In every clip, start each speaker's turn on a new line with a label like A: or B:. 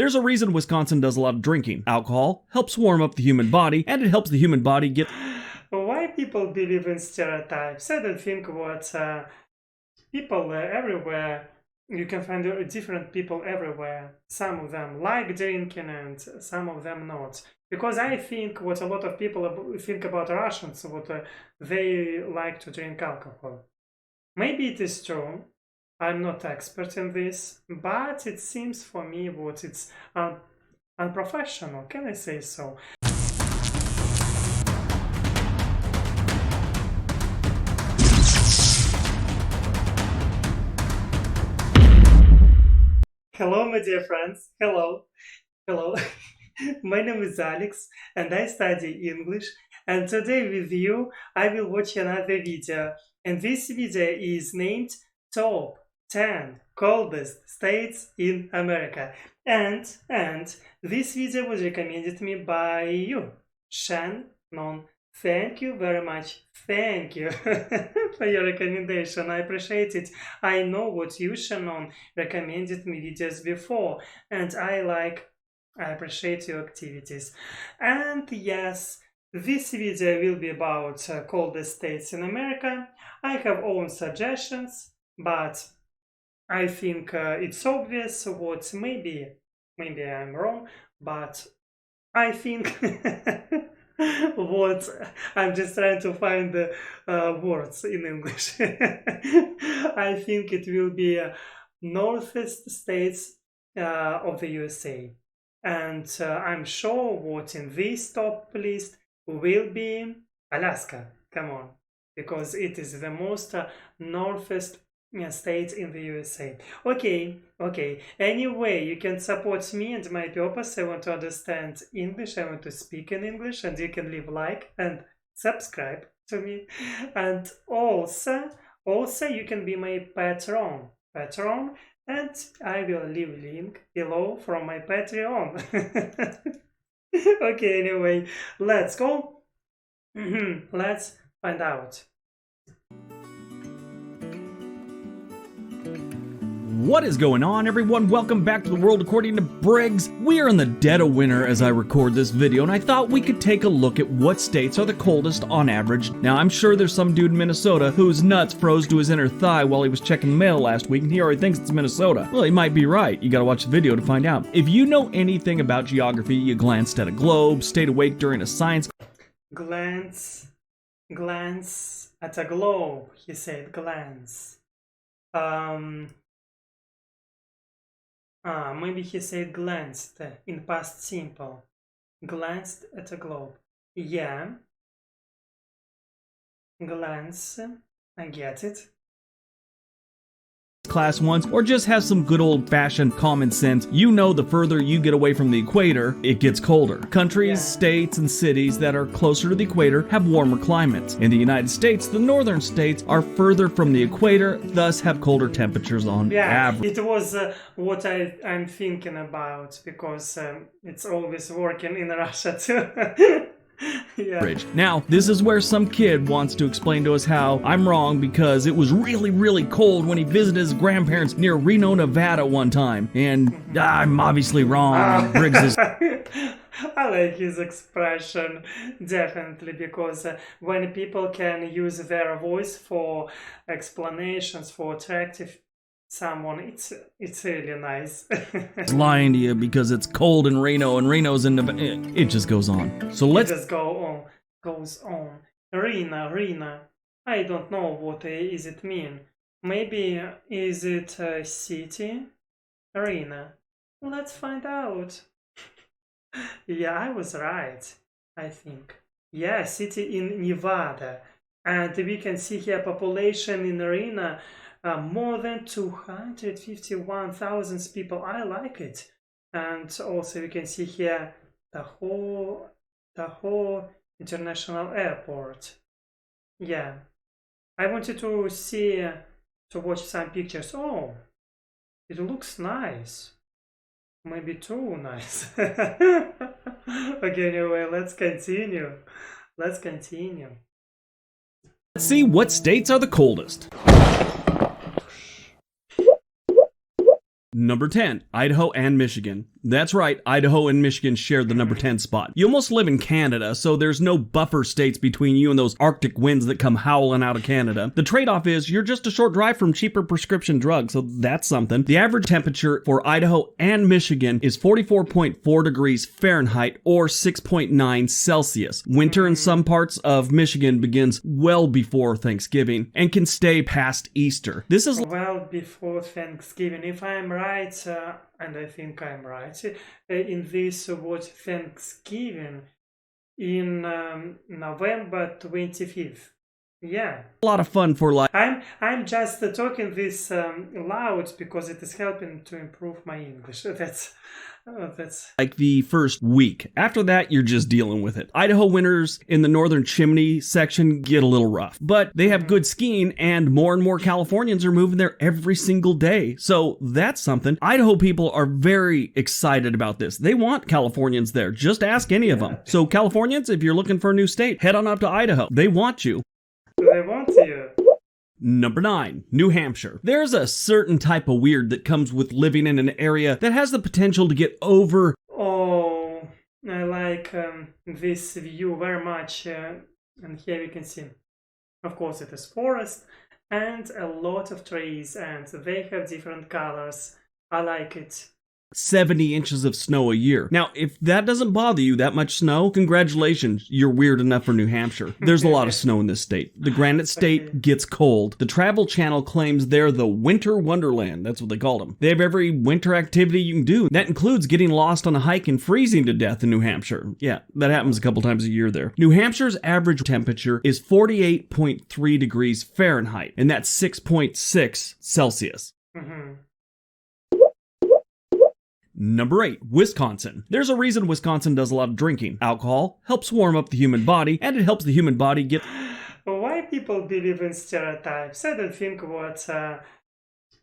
A: There's a reason Wisconsin does a lot of drinking. Alcohol helps warm up the human body, and it helps the human body get...
B: Why people believe in stereotypes? I don't think what people everywhere, you can find different people everywhere. Some of them like drinking and some of them not. Because I think what a lot of people think about Russians, what they like to drink alcohol. Maybe it is true. I'm not expert in this, but it seems for me what it's unprofessional. Can I say so? Hello, my dear friends. Hello. Hello. My name is Alex and I study English. And today with you, I will watch another video. And this video is named Top 10 Coldest States in America. And this video was recommended me by you, Shannon. Thank you very much. Thank you for your recommendation. I appreciate it. I know what you, Shannon, recommended me videos before, and I appreciate your activities. And yes, this video will be about coldest states in America. I have own suggestions, but I think it's obvious what maybe I'm wrong, but I think what I'm just trying to find the words in English. I think it will be northeast states of the USA, and I'm sure what in this top list will be Alaska. Come on, because it is the most northeast state in the USA. Okay. Anyway, you can support me and my purpose. I want to understand English. I want to speak in English, and you can leave like and subscribe to me. And also you can be my patron, and I will leave a link below from my Patreon. Okay, anyway, let's go. Let's find out.
A: What is going on, everyone? Welcome back to the world according to Briggs. We are in the dead of winter as I record this video, and I thought we could take a look at what states are the coldest on average. Now, I'm sure there's some dude in Minnesota whose nuts froze to his inner thigh while he was checking mail last week, and he already thinks it's Minnesota. Well, he might be right. You gotta watch the video to find out. If you know anything about geography, you glanced at a globe, stayed awake during a science...
B: Glance at a globe, he said, glance. Maybe he said glanced in past simple. Glanced at a globe. Yeah. Glance. I get it.
A: Class once, or just have some good old-fashioned common sense, you know the further you get away from the equator, it gets colder. Countries, states, and cities that are closer to the equator have warmer climates. In the United States, the northern states are further from the equator, thus have colder temperatures on average.
B: It was what I'm thinking about, because it's always working in Russia too. Yeah.
A: Now, this is where some kid wants to explain to us how I'm wrong because it was really cold when he visited his grandparents near Reno, Nevada one time. And I'm obviously wrong. Briggs is...
B: I like his expression, definitely, because when people can use their voice for explanations, for attractive someone, it's really nice.
A: lying to you because it's cold in Reno and Reno's in Nevada. It just goes on. So let's
B: just goes on. Rena. I don't know what is it mean. Maybe is it a city? Rena. Let's find out. Yeah, I was right, I think. Yeah, city in Nevada. And we can see here population in Rena. More than 251,000 people. I like it. And also we can see here the whole international airport. Yeah, I wanted to watch some pictures. Oh, it looks nice. Maybe too nice. Okay, anyway, let's continue. Let's
A: see what states are the coldest. Number 10, Idaho and Michigan. That's right, Idaho and Michigan share the number 10 spot. You almost live in Canada, so there's no buffer states between you and those Arctic winds that come howling out of Canada. The trade-off is you're just a short drive from cheaper prescription drugs, so that's something. The average temperature for Idaho and Michigan is 44.4 degrees Fahrenheit or 6.9 Celsius. Winter in some parts of Michigan begins well before Thanksgiving and can stay past Easter. This is
B: well before Thanksgiving, if I'm right, and I think I'm right, in this word Thanksgiving in November 25th. Yeah.
A: a lot of fun for like
B: I'm just talking this loud because it is helping to improve my English. That's
A: the first week. After that, you're just dealing with it. Idaho winters in the northern chimney section get a little rough, but they have good skiing and more Californians are moving there every single day. So that's something. Idaho people are very excited about this. They want Californians there. Just ask any of them. So Californians, if you're looking for a new state, head on up to Idaho. They want you.
B: They want you.
A: Number 9, New Hampshire. There's a certain type of weird that comes with living in an area that has the potential to get over.
B: Oh, I like this view very much. And here we can see, of course, it is forest and a lot of trees, and they have different colors. I like it.
A: 70 inches of snow a year. Now, if that doesn't bother you, that much snow, congratulations, you're weird enough for New Hampshire. There's a lot of snow in this state. The Granite State gets cold. The Travel Channel claims they're the winter wonderland. That's what they call them. They have every winter activity you can do. That includes getting lost on a hike and freezing to death in New Hampshire. Yeah, that happens a couple times a year there. New Hampshire's average temperature is 48.3 degrees Fahrenheit, and that's 6.6 Celsius. Number 8, Wisconsin. There's a reason Wisconsin does a lot of drinking. Alcohol helps warm up the human body, and it helps the human body get...
B: Why people believe in stereotypes? I don't think what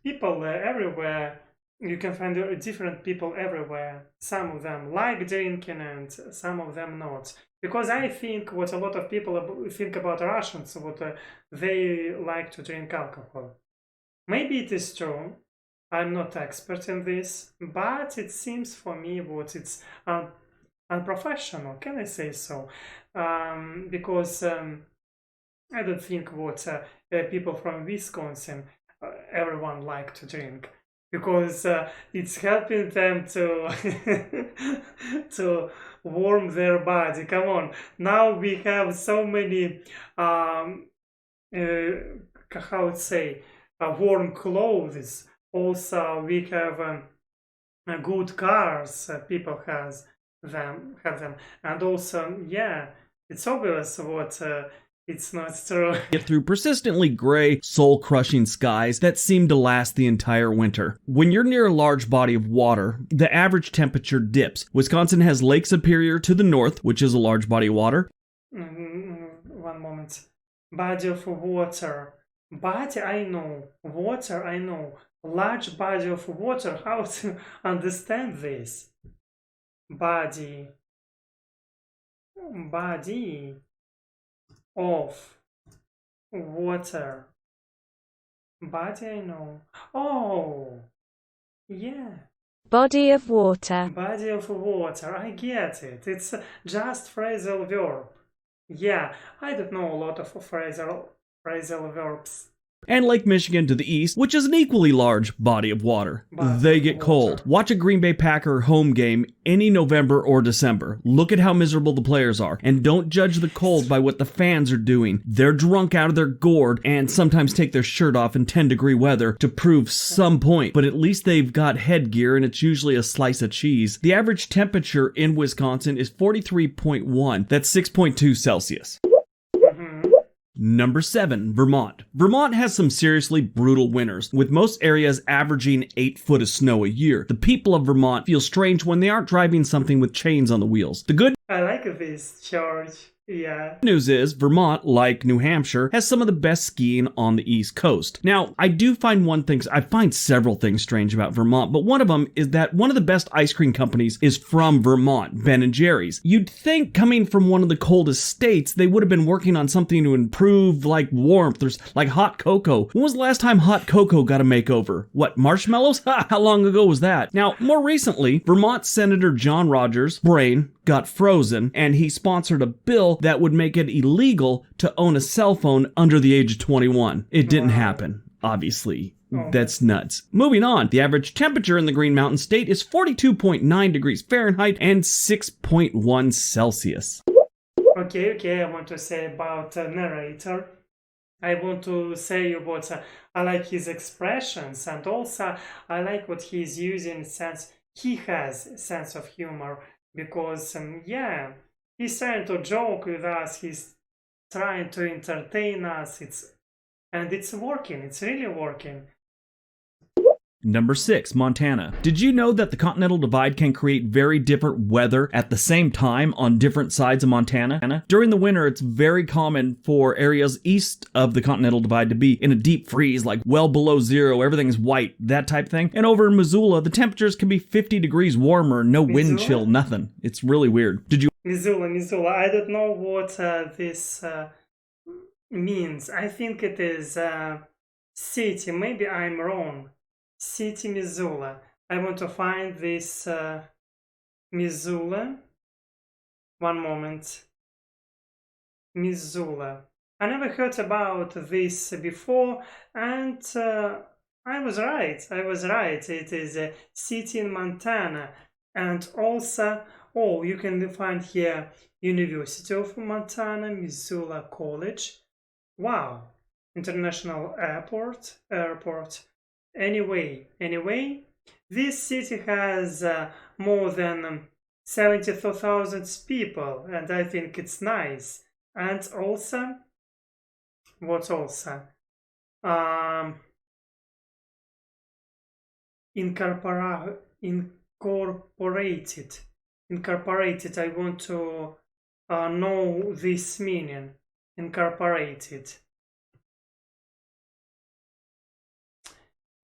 B: people everywhere, you can find different people everywhere. Some of them like drinking and some of them not. Because I think what a lot of people think about Russians, what they like to drink alcohol. Maybe it is true. I'm not expert in this, but it seems for me what it's unprofessional, can I say so? Because I don't think what people from Wisconsin, everyone like to drink, because it's helping them to to warm their body. Come on, now we have so many how to say warm clothes. Also, we have good cars. People have them, and also, yeah, it's obvious what it's not true.
A: Get through persistently gray, soul-crushing skies that seem to last the entire winter. When you're near a large body of water, the average temperature dips. Wisconsin has Lake Superior to the north, which is a large body of water.
B: One moment. Body of water. Body, I know. Water, I know. Large body of water. How to understand this? Body of water. Body, I know. Oh, yeah.
C: Body of water.
B: Body of water. I get it. It's just phrasal verb. Yeah, I don't know a lot of phrasal verbs.
A: And Lake Michigan to the east, which is an equally large body of water. They get cold. Watch a Green Bay Packer home game any November or December. Look at how miserable the players are. And don't judge the cold by what the fans are doing. They're drunk out of their gourd and sometimes take their shirt off in 10-degree weather to prove some point. But at least they've got headgear, and it's usually a slice of cheese. The average temperature in Wisconsin is 43.1. That's 6.2 Celsius. Number 7, Vermont. Vermont has some seriously brutal winters, with most areas averaging 8 foot of snow a year. The people of Vermont feel strange when they aren't driving something with chains on the wheels. The good...
B: I like this, George. Yeah.
A: News is, Vermont, like New Hampshire, has some of the best skiing on the East Coast. Now, I do find I find several things strange about Vermont, but one of them is that one of the best ice cream companies is from Vermont, Ben & Jerry's. You'd think coming from one of the coldest states, they would have been working on something to improve, like warmth, or like hot cocoa. When was the last time hot cocoa got a makeover? What, marshmallows? Ha, how long ago was that? Now, more recently, Vermont Senator John Rogers' brain got frozen, and he sponsored a bill that would make it illegal to own a cell phone under the age of 21. It didn't happen, obviously. That's nuts. Moving on, the average temperature in the Green Mountain State is 42.9 degrees Fahrenheit and 6.1 Celsius.
B: Okay, I want to say about narrator. I want to say what I like his expressions, and also I like what he's using since he has a sense of humor. Because, yeah, he's trying to joke with us, he's trying to entertain us, and it's working, it's really working.
A: Number 6, Montana. Did you know that the Continental Divide can create very different weather at the same time on different sides of Montana? During the winter, it's very common for areas east of the Continental Divide to be in a deep freeze, like well below zero, everything's white, that type of thing. And over in Missoula, the temperatures can be 50 degrees warmer, no wind chill, nothing. It's really weird. Did you...
B: Missoula, I don't know what this means. I think it is city, maybe I'm wrong. City, Missoula. I want to find this Missoula. One moment. Missoula. I never heard about this before, and I was right. It is a city in Montana. And also, you can find here University of Montana, Missoula College. Wow. International airport. Anyway, this city has more than 74,000 people, and I think it's nice. And also, what also? Incorporated. I want to know this meaning. Incorporated.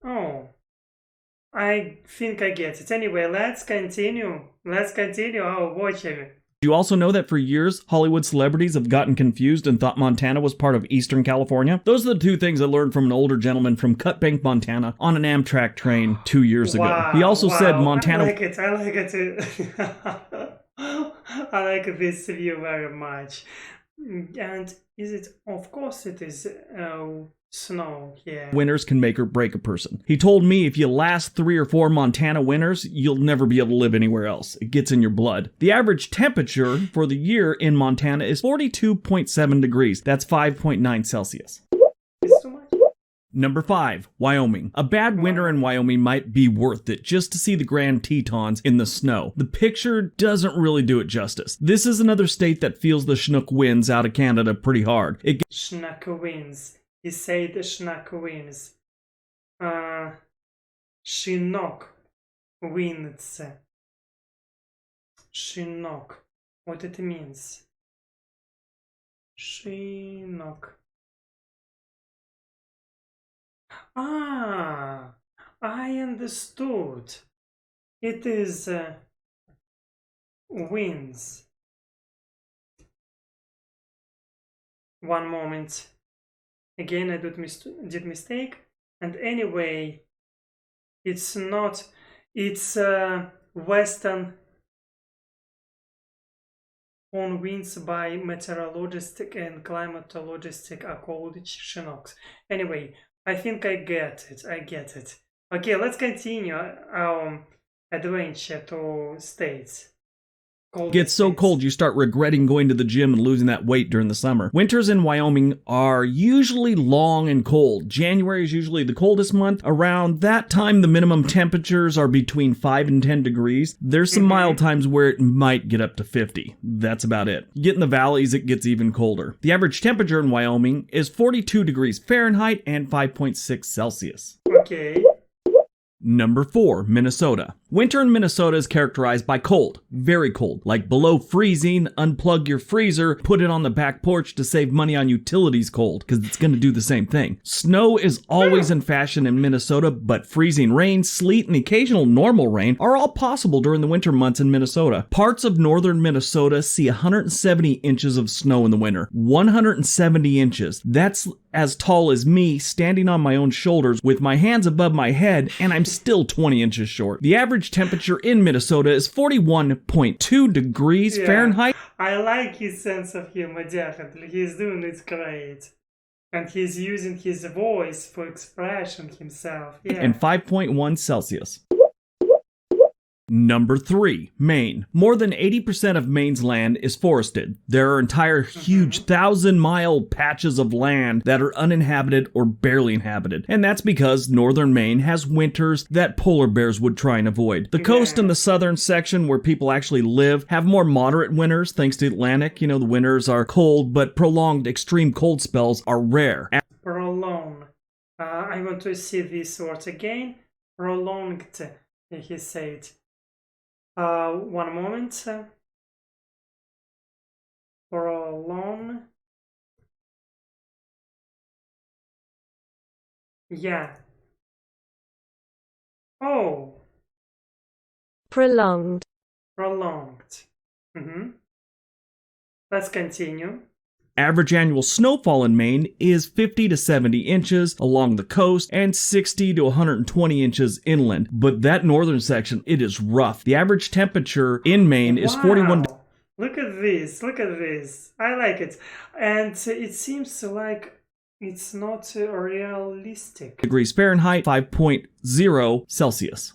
B: Oh, I think I get it. Anyway, let's continue our watching.
A: Do you also know that for years, Hollywood celebrities have gotten confused and thought Montana was part of Eastern California? Those are the two things I learned from an older gentleman from Cut Bank, Montana on an Amtrak train 2 years ago. He also said Montana...
B: I like it. I like this view very much. And is it... Of course it is... snow, yeah.
A: Winters can make or break a person. He told me if you last 3 or 4 Montana winters, you'll never be able to live anywhere else. It gets in your blood. The average temperature for the year in Montana is 42.7 degrees. That's 5.9 Celsius.
B: It's too much.
A: Number 5, Wyoming. A bad winter in Wyoming might be worth it just to see the Grand Tetons in the snow. The picture doesn't really do it justice. This is another state that feels the Chinook winds out of Canada pretty hard.
B: Chinook winds. He said the Chinook winds. Chinook winds. Chinook. What it means? Chinook. I understood. It is winds. One moment. Again, I did mistake. And anyway, it's not. It's western on winds by meteorologistic and climatologistic are called Chinooks. Anyway, I think I get it. Okay, let's continue our adventure to states.
A: Gets so cold you start regretting going to the gym and losing that weight during the summer. Winters in Wyoming are usually long and cold. January is usually the coldest month. Around that time, the minimum temperatures are between 5 and 10 degrees. There's some mild times where it might get up to 50. That's about it. You get in the valleys, it gets even colder. The average temperature in Wyoming is 42 degrees Fahrenheit and 5.6 Celsius.
B: Okay.
A: Number 4, Minnesota. Winter in Minnesota is characterized by cold, very cold, like below freezing. Unplug your freezer, put it on the back porch to save money on utilities cold, because it's going to do the same thing. Snow is always in fashion in Minnesota, but freezing rain, sleet, and the occasional normal rain are all possible during the winter months in Minnesota. Parts of northern Minnesota see 170 inches of snow in the winter. 170 inches. That's as tall as me standing on my own shoulders with my hands above my head, and I'm still 20 inches short. The average temperature in Minnesota is 41.2 degrees Fahrenheit.
B: I like his sense of humor, definitely. He's doing it great. And he's using his voice for expression himself. Yeah.
A: And 5.1 Celsius. Number 3, Maine. More than 80% of Maine's land is forested. There are entire huge 1,000-mile patches of land that are uninhabited or barely inhabited. And that's because northern Maine has winters that polar bears would try and avoid. The coast and the southern section where people actually live have more moderate winters thanks to the Atlantic. You know, the winters are cold, but prolonged extreme cold spells are rare.
B: Prolonged. I want to see this word again. Prolonged, he said. One moment. Prolong. Yeah. Oh.
C: Prolonged.
B: Prolonged. Let's continue.
A: Average annual snowfall in Maine is 50 to 70 inches along the coast and 60 to 120 inches inland. But that northern section, it is rough. The average temperature in Maine is 41.
B: Look at this. Look at this. I like it. And it seems like it's not realistic.
A: Degrees Fahrenheit, 5.0 Celsius.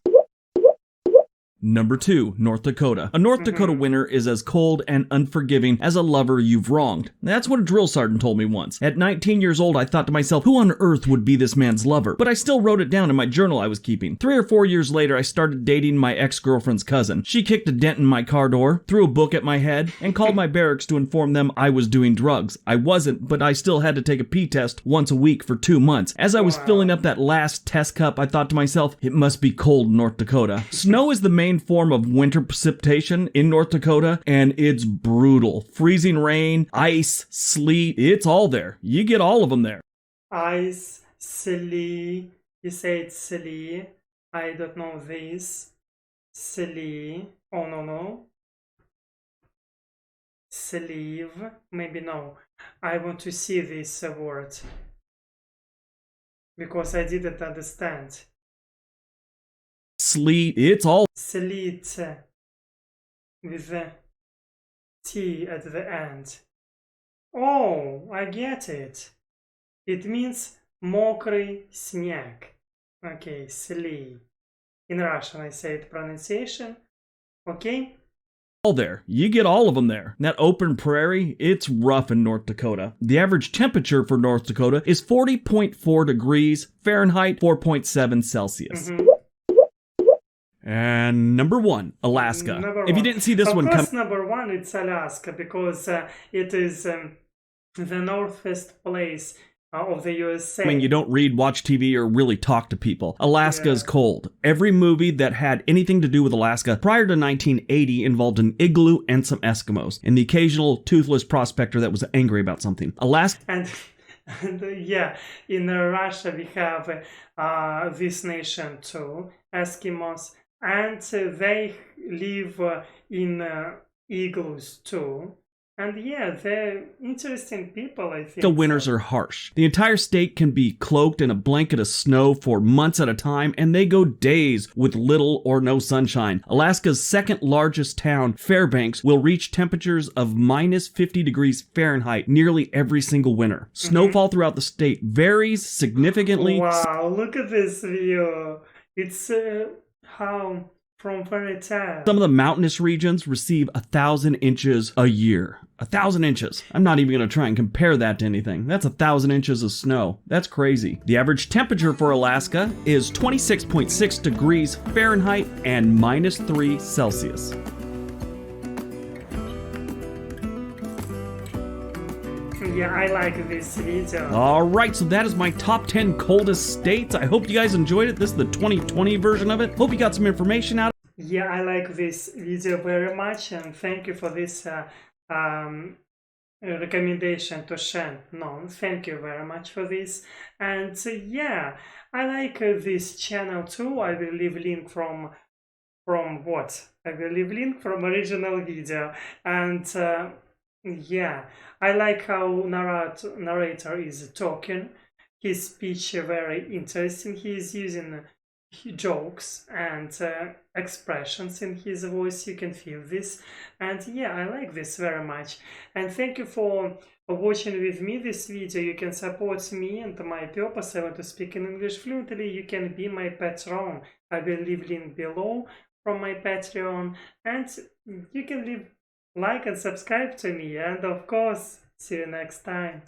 A: Number 2, North Dakota. A North Dakota winter is as cold and unforgiving as a lover you've wronged. That's what a drill sergeant told me once. At 19 years old, I thought to myself, who on earth would be this man's lover? But I still wrote it down in my journal I was keeping. 3 or 4 years later, I started dating my ex-girlfriend's cousin. She kicked a dent in my car door, threw a book at my head, and called my barracks to inform them I was doing drugs. I wasn't, but I still had to take a pee test once a week for 2 months. As I was filling up that last test cup, I thought to myself, it must be cold in North Dakota. Snow is the main form of winter precipitation in North Dakota, and it's brutal. Freezing rain, ice, sleet, it's all there. You get all of them there.
B: Ice, sleet, you said sleet. I don't know this. Sleet. Oh, no. Sleeve. Maybe no. I want to see this word. Because I didn't understand.
A: Sleet, it's all
B: Sleet with the T at the end. Oh, I get it. It means мокрый снег. Okay, sleet. In Russian I say it pronunciation. Okay?
A: all there. You get all of them there. That open prairie, it's rough in North Dakota. The average temperature for North Dakota is 40.4 degrees Fahrenheit, 4.7 Celsius. And number one, Alaska. If you didn't see this one come,
B: number one, it's Alaska, because it is the northwest place of the USA.
A: I mean, you don't read, watch TV, or really talk to people. Alaska is cold. Every movie that had anything to do with Alaska prior to 1980 involved an igloo and some Eskimos, and the occasional toothless prospector that was angry about something. Alaska...
B: And yeah, in Russia we have this nation too, Eskimos, and they live in igloos too. And yeah, they're interesting people, I think.
A: The winters are harsh. The entire state can be cloaked in a blanket of snow for months at a time, and they go days with little or no sunshine. Alaska's second largest town, Fairbanks, will reach temperatures of minus 50 degrees Fahrenheit nearly every single winter. Snowfall throughout the state varies significantly.
B: Wow, look at this view. It's how from fairy tale.
A: Some of the mountainous regions receive 1,000 inches a year. 1,000 inches. I'm not even going to try and compare that to anything. That's 1,000 inches of snow. That's crazy. The average temperature for Alaska is 26.6 degrees Fahrenheit and minus 3 Celsius.
B: yeah, I like this video.
A: Alright, so that is my top 10 coldest states. I hope you guys enjoyed it. This is the 2020 version of it. Hope you got some information out.
B: Yeah, I like this video very much, and thank you for this recommendation to Shen. No, thank you very much for this. And yeah, I like this channel too. I will leave link from what? I will leave link from original video. And yeah, I like how narrator is talking. His speech very interesting. He is using jokes and expressions in his voice. You can feel this, and yeah, I like this very much. And thank you for watching with me this video. You can support me and my purpose. I want to speak in English fluently. You can be my patron. I will leave link below from my Patreon, and you can leave like and subscribe to me, and of course, see you next time.